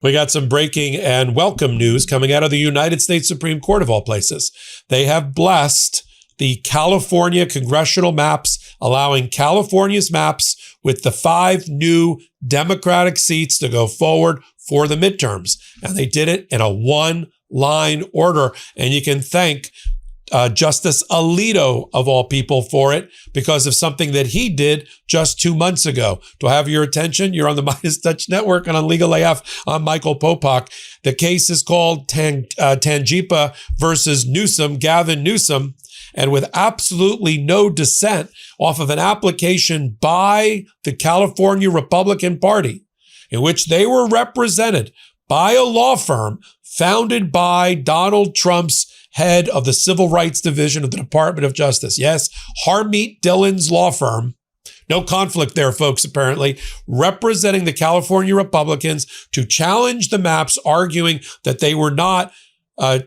We got some breaking and welcome news coming out of the United States Supreme Court of all places. They have blessed the California congressional maps, allowing California's maps with the 5 new Democratic seats to go forward for the midterms. And they did it in a one-line order. And you can thank Justice Alito, of all people, for it because of something that he did just 2 months ago. Do I have your attention? You're on the MeidasTouch Network and on Legal AF. I'm Michael Popok. The case is called Tangipa versus Newsom, Gavin Newsom, and with absolutely no dissent off of an application by the California Republican Party, in which they were represented by a law firm founded by Donald Trump's head of the Civil Rights Division of the Department of Justice. Yes, Harmeet Dillon's law firm. No conflict there, folks, apparently, representing the California Republicans to challenge the maps, arguing that they were not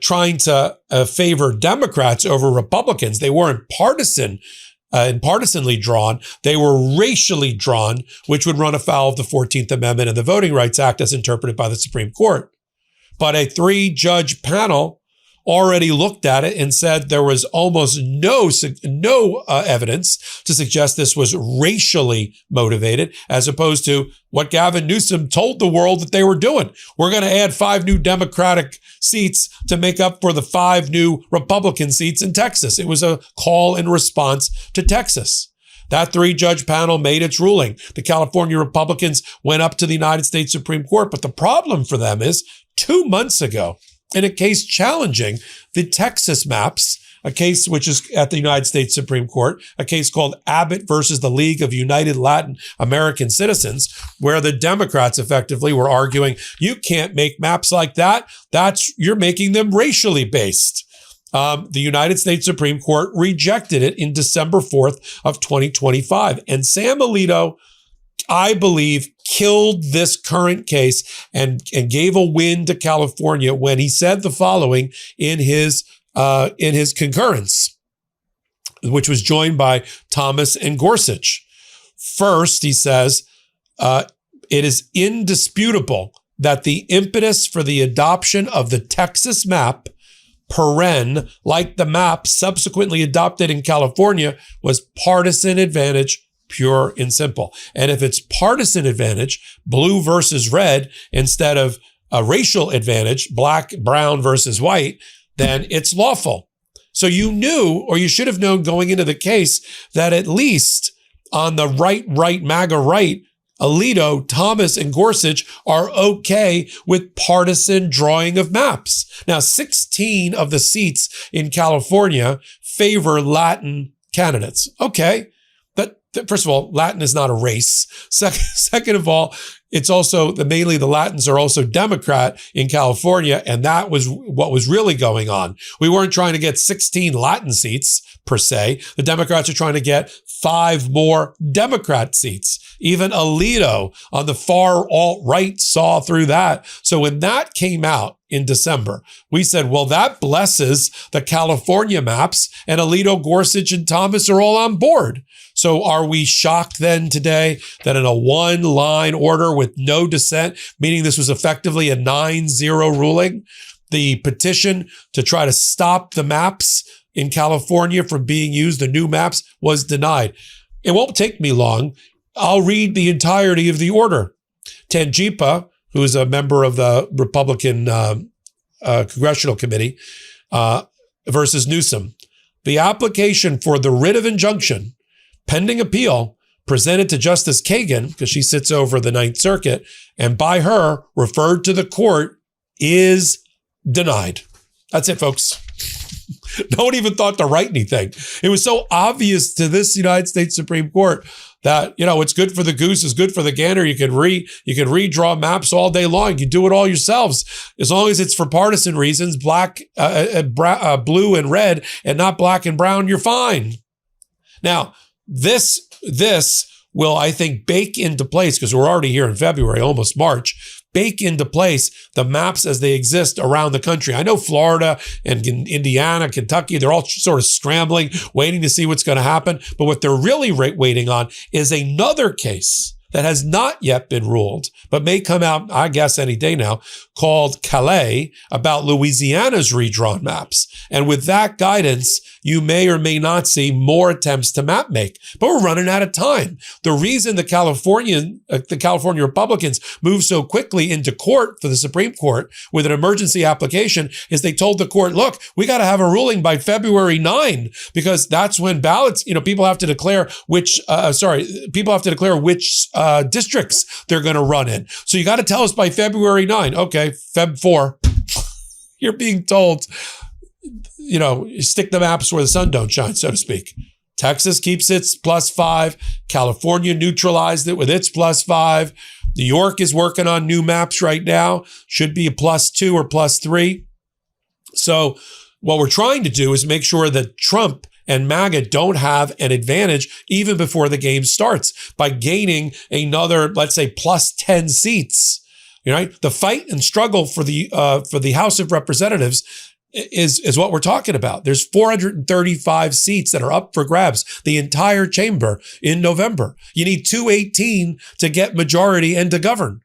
trying to favor Democrats over Republicans. They weren't partisanly drawn. They were racially drawn, which would run afoul of the 14th Amendment and the Voting Rights Act as interpreted by the Supreme Court. But a 3-judge panel already looked at it and said there was almost no evidence to suggest this was racially motivated, as opposed to what Gavin Newsom told the world that they were doing. We're going to add 5 new Democratic seats to make up for the 5 new Republican seats in Texas. It was a call in response to Texas. That 3-judge panel made its ruling. The California Republicans went up to the United States Supreme Court. But the problem for them is 2 months ago, in a case challenging the Texas maps, a case which is at the United States Supreme Court, a case called Abbott versus the League of United Latin American Citizens, where the Democrats effectively were arguing, you can't make maps like that. You're making them racially based. The United States Supreme Court rejected it in December 4th of 2025. And Sam Alito, I believe, killed this current case and gave a win to California when he said the following in his concurrence, which was joined by Thomas and Gorsuch. First, he says, it is indisputable that the impetus for the adoption of the Texas map, like the map subsequently adopted in California, was partisan advantage, pure and simple. And if it's partisan advantage, blue versus red, instead of a racial advantage, black, brown versus white, then it's lawful. So you knew, or you should have known going into the case, that at least on the right, MAGA right, Alito, Thomas, and Gorsuch are okay with partisan drawing of maps. Now, 16 of the seats in California favor Latin candidates. Okay. First of all, Latin is not a race. Second of all, it's also mainly the Latins are also Democrat in California. And that was what was really going on. We weren't trying to get 16 Latin seats per se. The Democrats are trying to get 5 more Democrat seats. Even Alito on the far alt-right saw through that. So when that came out in December, we said, well, that blesses the California maps, and Alito, Gorsuch, and Thomas are all on board. So are we shocked then today that in a one-line order with no dissent, meaning this was effectively a 9-0 ruling, the petition to try to stop the maps in California from being used, the new maps, was denied? It won't take me long. I'll read the entirety of the order. Tangipa, who is a member of the Republican Congressional Committee, versus Newsom. The application for the writ of injunction pending appeal presented to Justice Kagan, because she sits over the Ninth Circuit, and by her referred to the court, is denied. That's it, folks. No one even thought to write anything. It was so obvious to this United States Supreme Court that, it's good for the goose, is good for the gander. You can redraw maps all day long. You can do it all yourselves. As long as it's for partisan reasons, blue and red, and not black and brown, you're fine. Now, this will, I think, bake into place, because we're already here in February, almost March, bake into place the maps as they exist around the country. I know Florida and Indiana, Kentucky, they're all sort of scrambling, waiting to see what's going to happen. But what they're really waiting on is another case that has not yet been ruled, but may come out, I guess, any day now, called Calais, about Louisiana's redrawn maps. And with that guidance, you may or may not see more attempts to map make. But we're running out of time. The reason the California Republicans moved so quickly into court for the Supreme Court with an emergency application is they told the court, look, we got to have a ruling by February 9, because that's when ballots, people have to declare which districts they're going to run in. So you got to tell us by February 9. Okay, Feb 4. You're being told, stick the maps where the sun don't shine, so to speak. Texas keeps its +5. California neutralized it with its +5. New York is working on new maps right now. Should be a +2 or +3. So what we're trying to do is make sure that Trump and MAGA don't have an advantage even before the game starts by gaining another, let's say, +10 seats. Right? The fight and struggle for the House of Representatives is what we're talking about. There's 435 seats that are up for grabs, the entire chamber in November. You need 218 to get majority and to govern,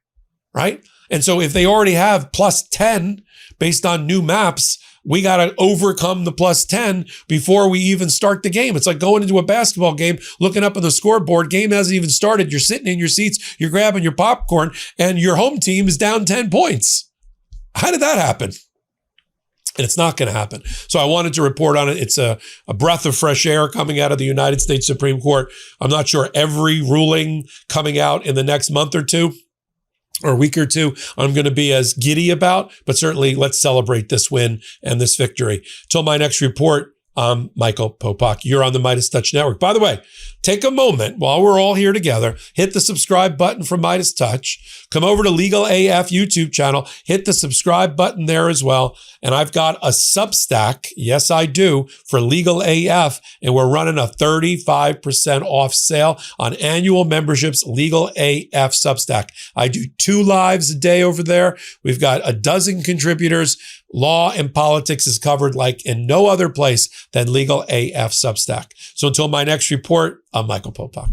right? And so if they already have +10 based on new maps, we got to overcome the +10 before we even start the game. It's like going into a basketball game, looking up on the scoreboard, game hasn't even started. You're sitting in your seats, you're grabbing your popcorn, and your home team is down 10 points. How did that happen? And it's not going to happen. So I wanted to report on it. It's a breath of fresh air coming out of the United States Supreme Court. I'm not sure every ruling coming out in the next month or two or a week or two I'm going to be as giddy about, but certainly let's celebrate this win and this victory. Till my next report, I'm Michael Popok. You're on the MeidasTouch Network. By the way, take a moment while we're all here together, hit the subscribe button for MeidasTouch, come over to Legal AF YouTube channel, hit the subscribe button there as well. And I've got a Substack, yes I do, for Legal AF, and we're running a 35% off sale on annual memberships, Legal AF Substack. I do 2 lives a day over there. We've got a dozen contributors. Law and politics is covered like in no other place than Legal AF Substack. So until my next report, I'm Michael Popok.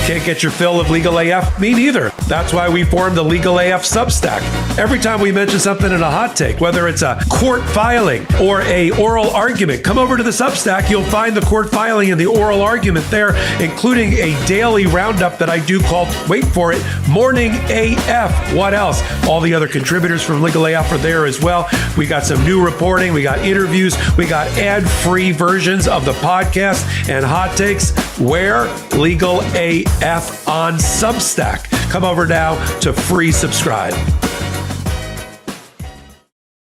Can't get your fill of Legal AF? Me neither. That's why we formed the Legal AF Substack. Every time we mention something in a hot take, whether it's a court filing or a oral argument, come over to the Substack. You'll find the court filing and the oral argument there, including a daily roundup that I do called, wait for it, Morning AF. What else? All the other contributors from Legal AF are there as well. We got some new reporting. We got interviews. We got ad-free versions of the podcast and hot takes. Where? Legal AF on Substack. Come over now to free subscribe.